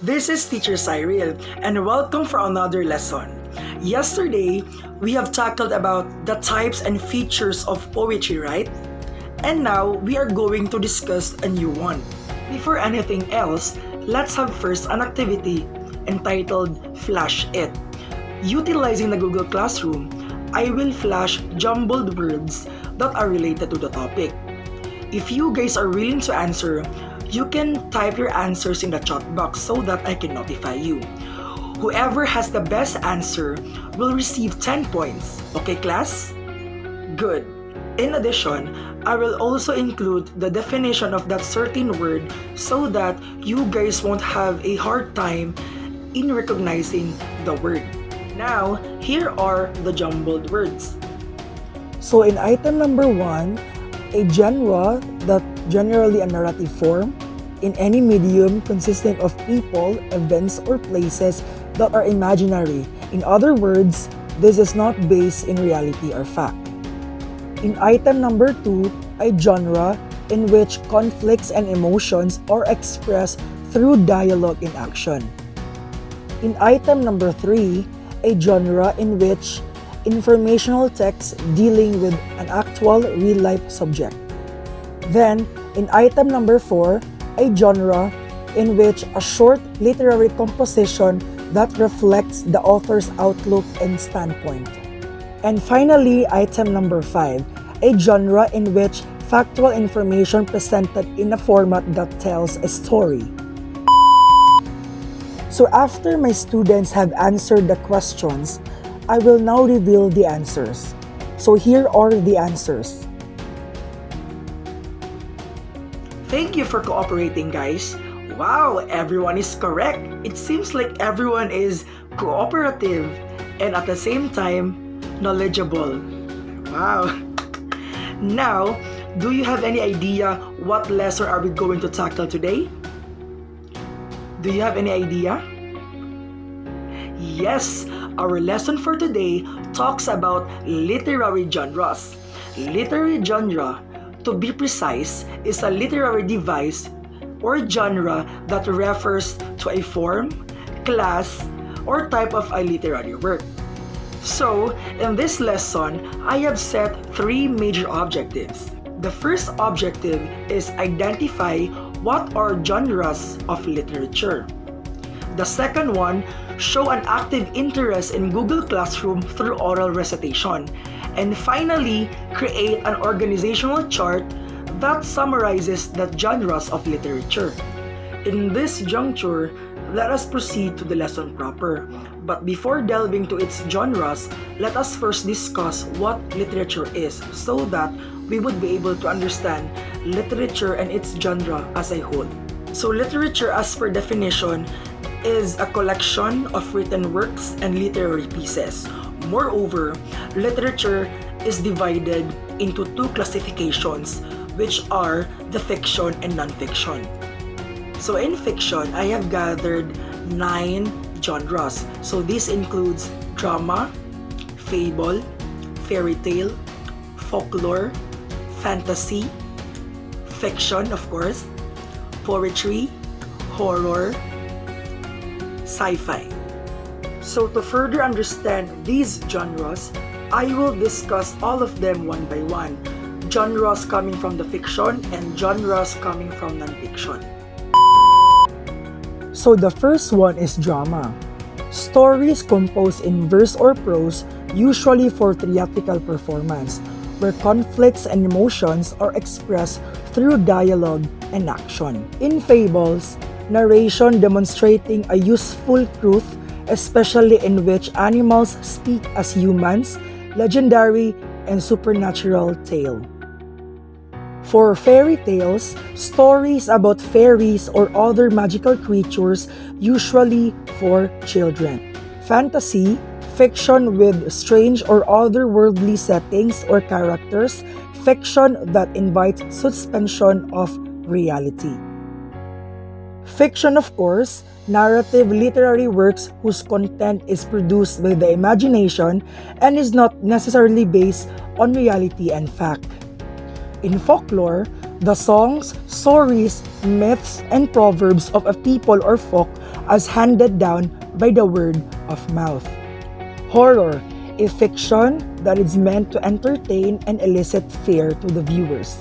This is Teacher Cyril and welcome for another lesson. Yesterday, we have tackled about the types and features of poetry, right? And now, we are going to discuss a new one. Before anything else, let's have first an activity entitled Flash It. Utilizing the Google Classroom, I will flash jumbled words that are related to the topic. If you guys are willing to answer, you can type your answers in the chat box so that I can notify you. Whoever has the best answer will receive 10 points. Okay, class? Good. In addition, I will also include the definition of that certain word so that you guys won't have a hard time in recognizing the word. Now, here are the jumbled words. So in item number 1, a genre that generally a narrative form in any medium consisting of people, events, or places that are imaginary. In other words, this is not based in reality or fact. In item number 2, a genre in which conflicts and emotions are expressed through dialogue in action. In item number 3, a genre in which informational text dealing with an actual real-life subject. Then, in item number 4, a genre in which a short literary composition that reflects the author's outlook and standpoint. And finally, item number 5, a genre in which factual information presented in a format that tells a story. So after my students have answered the questions, I will now reveal the answers. So here are the answers. Thank you for cooperating, guys. Wow, everyone is correct. It seems like everyone is cooperative and at the same time knowledgeable. Wow. Now, do you have any idea what lesson are we going to tackle today? Do you have any idea? Yes, our lesson for today talks about literary genres. Literary genre, to be precise, is a literary device or genre that refers to a form, class, or type of a literary work. So, in this lesson, I have set 3 major objectives. The first objective is identify what are genres of literature. The second one, show an active interest in Google Classroom through oral recitation. And finally, create an organizational chart that summarizes the genres of literature. In this juncture, let us proceed to the lesson proper. But before delving to its genres, let us first discuss what literature is so that we would be able to understand literature and its genre as a whole. So literature, as per definition, is a collection of written works and literary pieces. Moreover, literature is divided into 2 classifications, which are the fiction and non-fiction. So in fiction, I have gathered 9 genres. So this includes drama, fable, fairy tale, folklore, fantasy, fiction of course, poetry, horror, sci-fi. So to further understand these genres, I will discuss all of them one by one. Genres coming from the fiction and genres coming from non-fiction. So the first one is drama. Stories composed in verse or prose, usually for theatrical performance, where conflicts and emotions are expressed through dialogue and action. In fables, narration demonstrating a useful truth, especially in which animals speak as humans, legendary and supernatural tale. For fairy tales, stories about fairies or other magical creatures, usually for children. Fantasy, fiction with strange or otherworldly settings or characters, fiction that invites suspension of reality. Fiction, of course, narrative literary works whose content is produced by the imagination and is not necessarily based on reality and fact. In folklore, the songs, stories, myths, and proverbs of a people or folk as handed down by the word of mouth. Horror, a fiction that is meant to entertain and elicit fear to the viewers.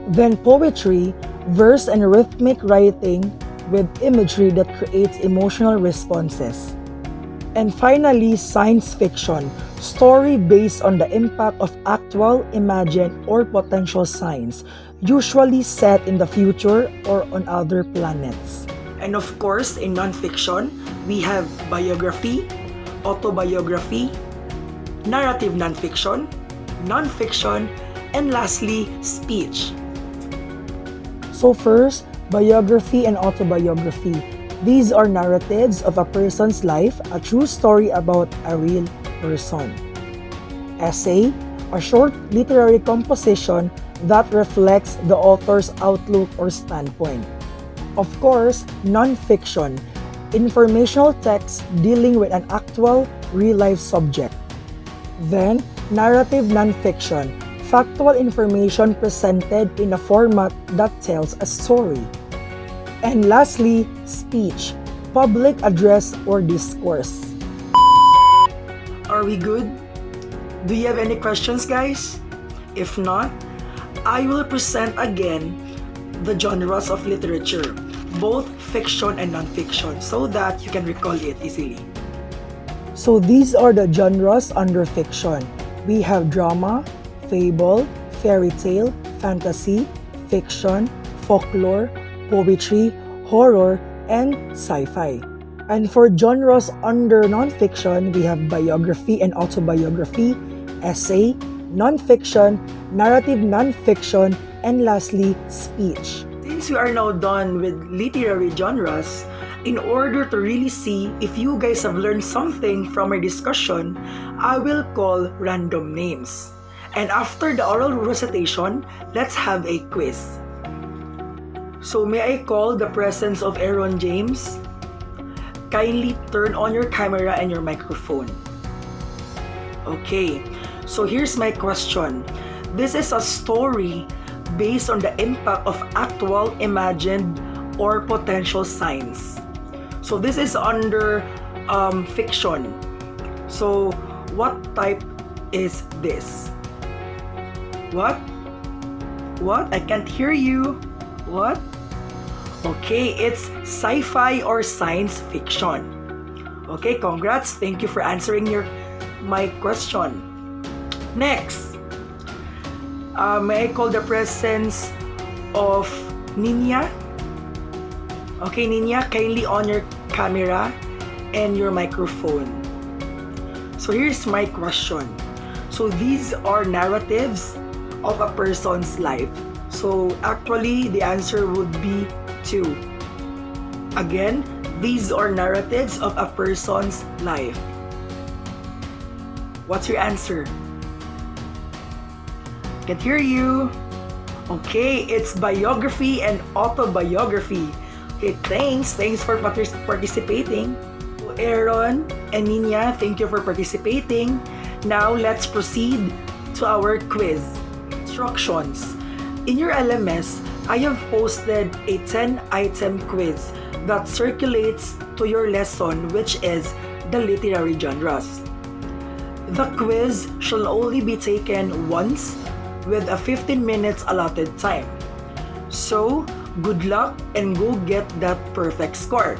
Then poetry, verse and rhythmic writing with imagery that creates emotional responses. And finally, science fiction, story based on the impact of actual, imagined, or potential science, usually set in the future or on other planets. And of course, in nonfiction, we have biography, autobiography, narrative nonfiction, and lastly, speech. So first, biography and autobiography. These are narratives of a person's life, a true story about a real person. Essay, a short literary composition that reflects the author's outlook or standpoint. Of course, nonfiction, informational text dealing with an actual, real-life subject. Then, narrative nonfiction, factual information presented in a format that tells a story. And lastly, speech, public address or discourse. Are we good? Do you have any questions, guys? If not, I will present again the genres of literature, both fiction and nonfiction, so that you can recall it easily. So these are the genres under fiction. We have drama, fable, fairy tale, fantasy, fiction, folklore, poetry, horror, and sci-fi. And for genres under nonfiction, we have biography and autobiography, essay, nonfiction, narrative nonfiction, and lastly, speech. Since we are now done with literary genres, in order to really see if you guys have learned something from our discussion, I will call random names. And after the oral recitation, let's have a quiz. So may I call the presence of Aaron James? Kindly turn on your camera and your microphone. Okay, so here's my question. This is a story based on the impact of actual, imagined, or potential science. So this is under fiction. So what type is this? What? I can't hear you. What? Okay, it's sci-fi or science fiction. Okay, congrats. Thank you for answering my question. Next, may I call the presence of Ninya? Okay, Ninya, kindly on your camera and your microphone. So here's my question. So these are narratives of a person's life. So actually, the answer would be 2. Again, these are narratives of a person's life. What's your answer? Can't hear you. Okay, it's biography and autobiography. Okay, thanks for participating. Aaron and Nina, thank you for participating. Now, let's proceed to our quiz. Instructions. In your LMS, I have posted a 10-item quiz that circulates to your lesson, which is the literary genres. The quiz shall only be taken once with a 15 minutes allotted time. So, good luck and go get that perfect score.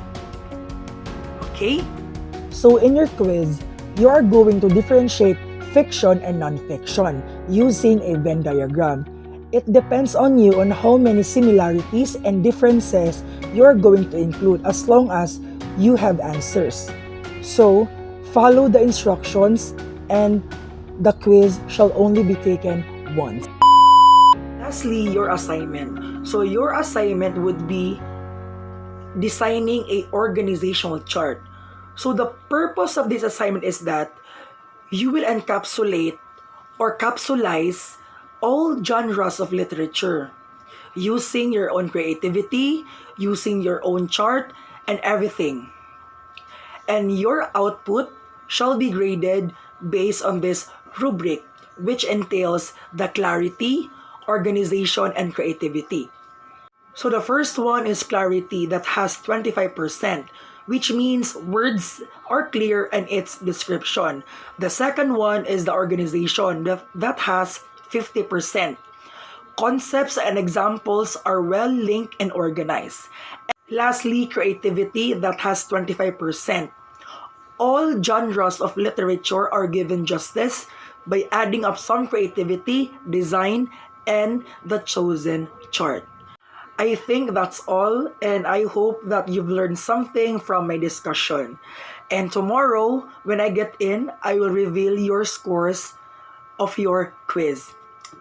Okay? So in your quiz, you are going to differentiate fiction and non-fiction using a Venn diagram. It depends on you on how many similarities and differences you are going to include as long as you have answers. So, follow the instructions and the quiz shall only be taken once. Lastly, your assignment. So your assignment would be designing a organizational chart. So the purpose of this assignment is that you will encapsulate or capsulize all genres of literature using your own creativity, using your own chart, and everything. And your output shall be graded based on this rubric, which entails the clarity, organization, and creativity. So the first one is clarity that has 25%, which means words are clear and its description. The second one is the organization that has 50%. Concepts and examples are well linked and organized. Lastly, creativity that has 25%. All genres of literature are given justice by adding up some creativity, design, and the chosen chart. I think that's all, and I hope that you've learned something from my discussion. And tomorrow, when I get in, I will reveal your scores of your quiz.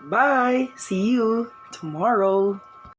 Bye! See you tomorrow!